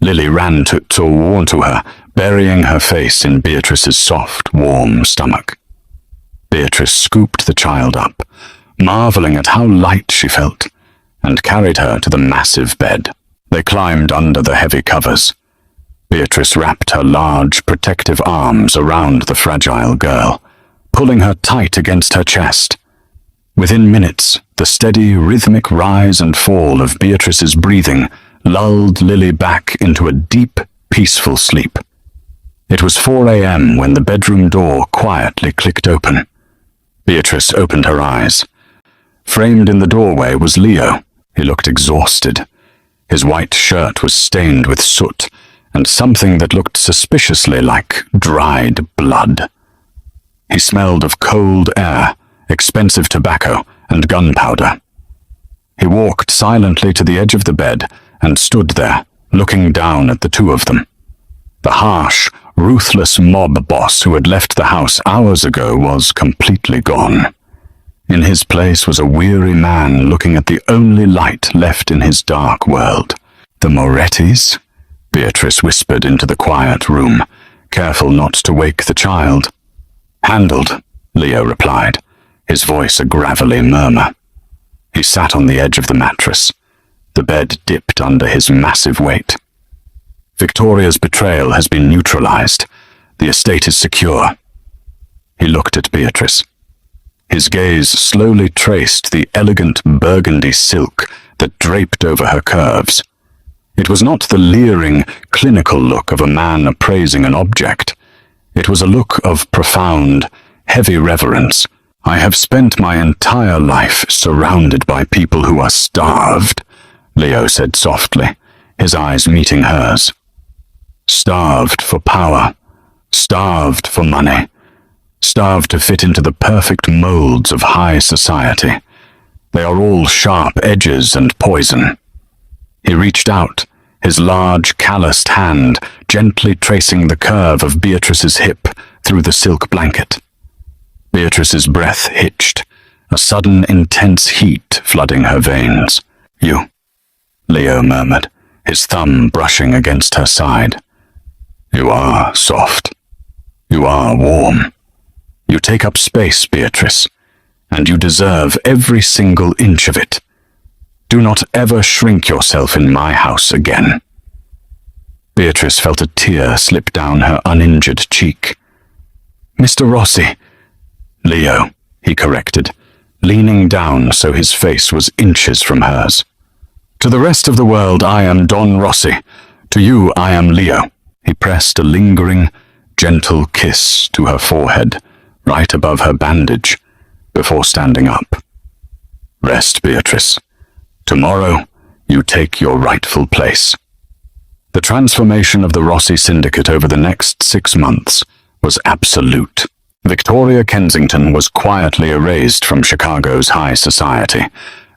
S1: Lily ran toward her, burying her face in Beatrice's soft, warm stomach. Beatrice scooped the child up, marveling at how light she felt, and carried her to the massive bed. They climbed under the heavy covers. Beatrice wrapped her large, protective arms around the fragile girl, pulling her tight against her chest. Within minutes, the steady, rhythmic rise and fall of Beatrice's breathing lulled Lily back into a deep, peaceful sleep. It was 4 a.m. when the bedroom door quietly clicked open. Beatrice opened her eyes. Framed in the doorway was Leo. He looked exhausted. His white shirt was stained with soot and something that looked suspiciously like dried blood. He smelled of cold air, expensive tobacco, and gunpowder. He walked silently to the edge of the bed and stood there, looking down at the two of them. The harsh, ruthless mob boss who had left the house hours ago was completely gone. In his place was a weary man looking at the only light left in his dark world. "The Morettis?" Beatrice whispered into the quiet room, careful not to wake the child. "Handled," Leo replied, his voice a gravelly murmur. He sat on the edge of the mattress. The bed dipped under his massive weight. "Victoria's betrayal has been neutralized. The estate is secure." He looked at Beatrice. His gaze slowly traced the elegant burgundy silk that draped over her curves. It was not the leering, clinical look of a man appraising an object. It was a look of profound, heavy reverence. "I have spent my entire life surrounded by people who are starved," Leo said softly, his eyes meeting hers. "Starved for power, starved for money, starved to fit into the perfect molds of high society. They are all sharp edges and poison." He reached out, his large, calloused hand gently tracing the curve of Beatrice's hip through the silk blanket. Beatrice's breath hitched, a sudden intense heat flooding her veins. "You," Leo murmured, his thumb brushing against her side. "You are soft. You are warm. You take up space, Beatrice, and you deserve every single inch of it. Do not ever shrink yourself in my house again." Beatrice felt a tear slip down her uninjured cheek. "Mr. Rossi." "Leo," he corrected, leaning down so his face was inches from hers. "To the rest of the world I am Don Rossi. To you I am Leo." He pressed a lingering, gentle kiss to her forehead, right above her bandage, before standing up. "Rest, Beatrice. Tomorrow you take your rightful place." The transformation of the Rossi Syndicate over the next 6 months was absolute. Victoria Kensington was quietly erased from Chicago's high society,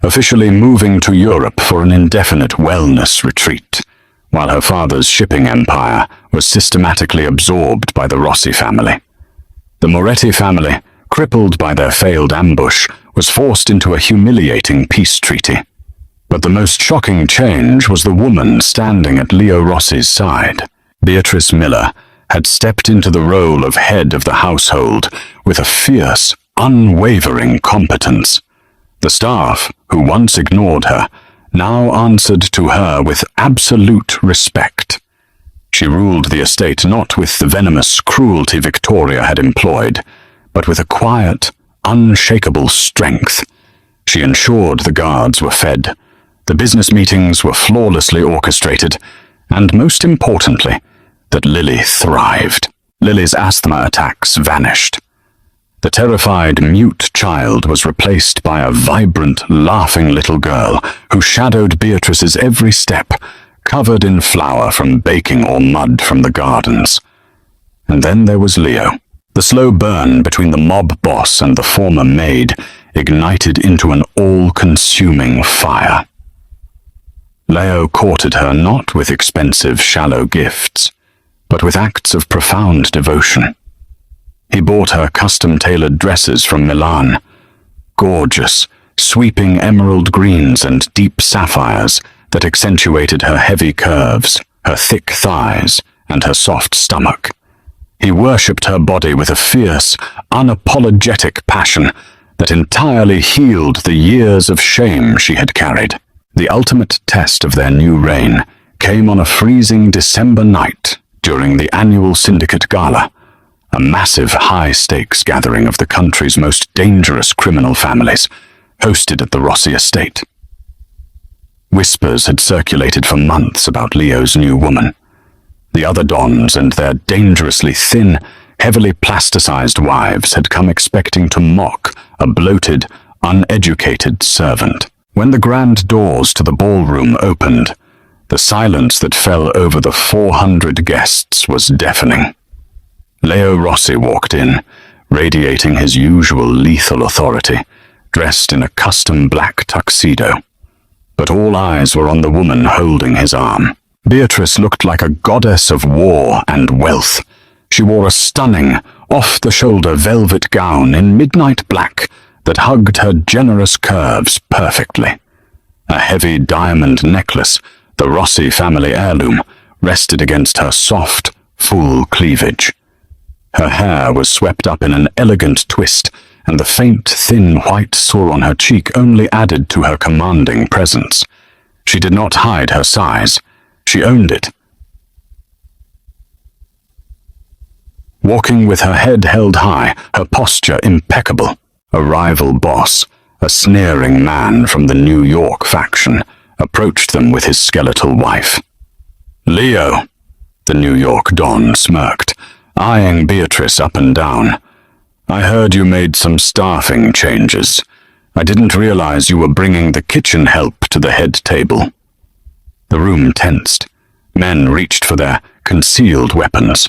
S1: officially moving to Europe for an indefinite wellness retreat, while her father's shipping empire was systematically absorbed by the Rossi family. The Moretti family, crippled by their failed ambush, was forced into a humiliating peace treaty. But the most shocking change was the woman standing at Leo Rossi's side. Beatrice Miller had stepped into the role of head of the household with a fierce, unwavering competence. The staff, who once ignored her, now answered to her with absolute respect. She ruled the estate not with the venomous cruelty Victoria had employed, but with a quiet, unshakable strength. She ensured the guards were fed, the business meetings were flawlessly orchestrated, and most importantly, that Lily thrived. Lily's asthma attacks vanished. The terrified, mute child was replaced by a vibrant, laughing little girl who shadowed Beatrice's every step, covered in flour from baking or mud from the gardens. And then there was Leo. The slow burn between the mob boss and the former maid ignited into an all-consuming fire. Leo courted her not with expensive, shallow gifts, but with acts of profound devotion. He bought her custom-tailored dresses from Milan, gorgeous, sweeping emerald greens and deep sapphires that accentuated her heavy curves, her thick thighs, and her soft stomach. He worshipped her body with a fierce, unapologetic passion that entirely healed the years of shame she had carried. The ultimate test of their new reign came on a freezing December night during the annual Syndicate Gala, a massive high-stakes gathering of the country's most dangerous criminal families, hosted at the Rossi estate. Whispers had circulated for months about Leo's new woman. The other dons and their dangerously thin, heavily plasticized wives had come expecting to mock a bloated, uneducated servant. When the grand doors to the ballroom opened, the silence that fell over the 400 guests was deafening. Leo Rossi walked in, radiating his usual lethal authority, dressed in a custom black tuxedo. But all eyes were on the woman holding his arm. Beatrice looked like a goddess of war and wealth. She wore a stunning, off-the-shoulder velvet gown in midnight black that hugged her generous curves perfectly. A heavy diamond necklace, the Rossi family heirloom, rested against her soft, full cleavage. Her hair was swept up in an elegant twist, and the faint, thin white sore on her cheek only added to her commanding presence. She did not hide her size. She owned it. Walking with her head held high, her posture impeccable, a rival boss, a sneering man from the New York faction, approached them with his skeletal wife. "Leo," the New York don smirked, eyeing Beatrice up and down. I heard you made some staffing changes. I didn't realize you were bringing the kitchen help to the head table. The room tensed. Men reached for their concealed weapons.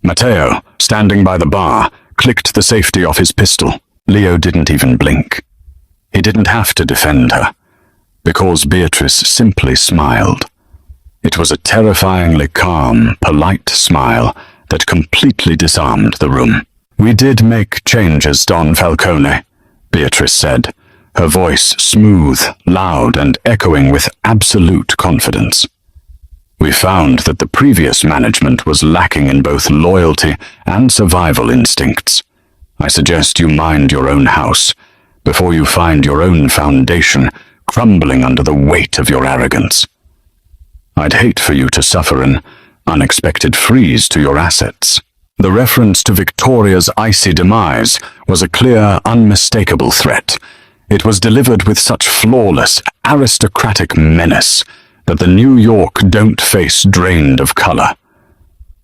S1: Matteo, standing by the bar, clicked the safety off his pistol. Leo didn't even blink. He didn't have to defend her, because Beatrice simply smiled. It was a terrifyingly calm, polite smile that completely disarmed the room. "We did make changes, Don Falcone," Beatrice said, her voice smooth, loud, and echoing with absolute confidence. "We found that the previous management was lacking in both loyalty and survival instincts. I suggest you mind your own house before you find your own foundation crumbling under the weight of your arrogance. I'd hate for you to suffer an unexpected freeze to your assets." The reference to Victoria's icy demise was a clear, unmistakable threat. It was delivered with such flawless, aristocratic menace that the New York don't face drained of color.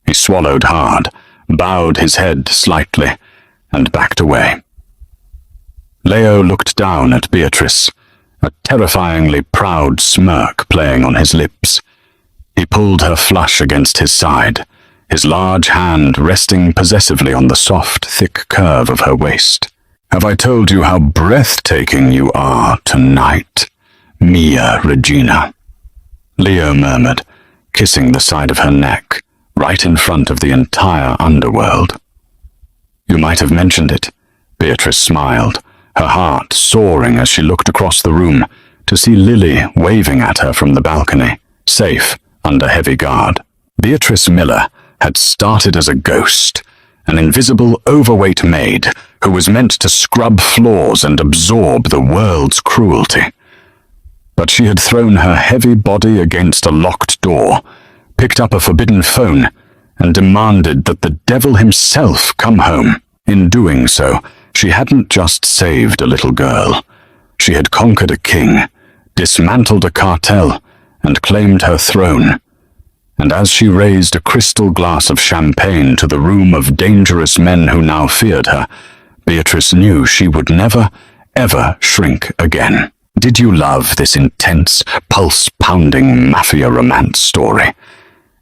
S1: He swallowed hard, bowed his head slightly, and backed away. Leo looked down at Beatrice, a terrifyingly proud smirk playing on his lips. He pulled her flush against his side, his large hand resting possessively on the soft, thick curve of her waist. "Have I told you how breathtaking you are tonight, Mia Regina?" Leo murmured, kissing the side of her neck, right in front of the entire underworld. "You might have mentioned it," Beatrice smiled, her heart soaring as she looked across the room to see Lily waving at her from the balcony, safe under heavy guard. Beatrice Miller had started as a ghost, an invisible, overweight maid who was meant to scrub floors and absorb the world's cruelty. But she had thrown her heavy body against a locked door, picked up a forbidden phone, and demanded that the devil himself come home. In doing so, she hadn't just saved a little girl. She had conquered a king, dismantled a cartel, and claimed her throne. And as she raised a crystal glass of champagne to the room of dangerous men who now feared her, Beatrice knew she would never, ever shrink again. Did you love this intense, pulse-pounding mafia romance story?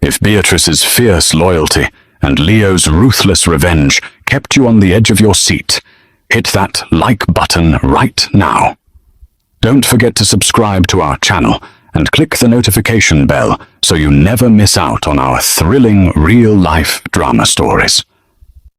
S1: If Beatrice's fierce loyalty and Leo's ruthless revenge kept you on the edge of your seat, hit that like button right now. Don't forget to subscribe to our channel and click the notification bell so you never miss out on our thrilling real-life drama stories.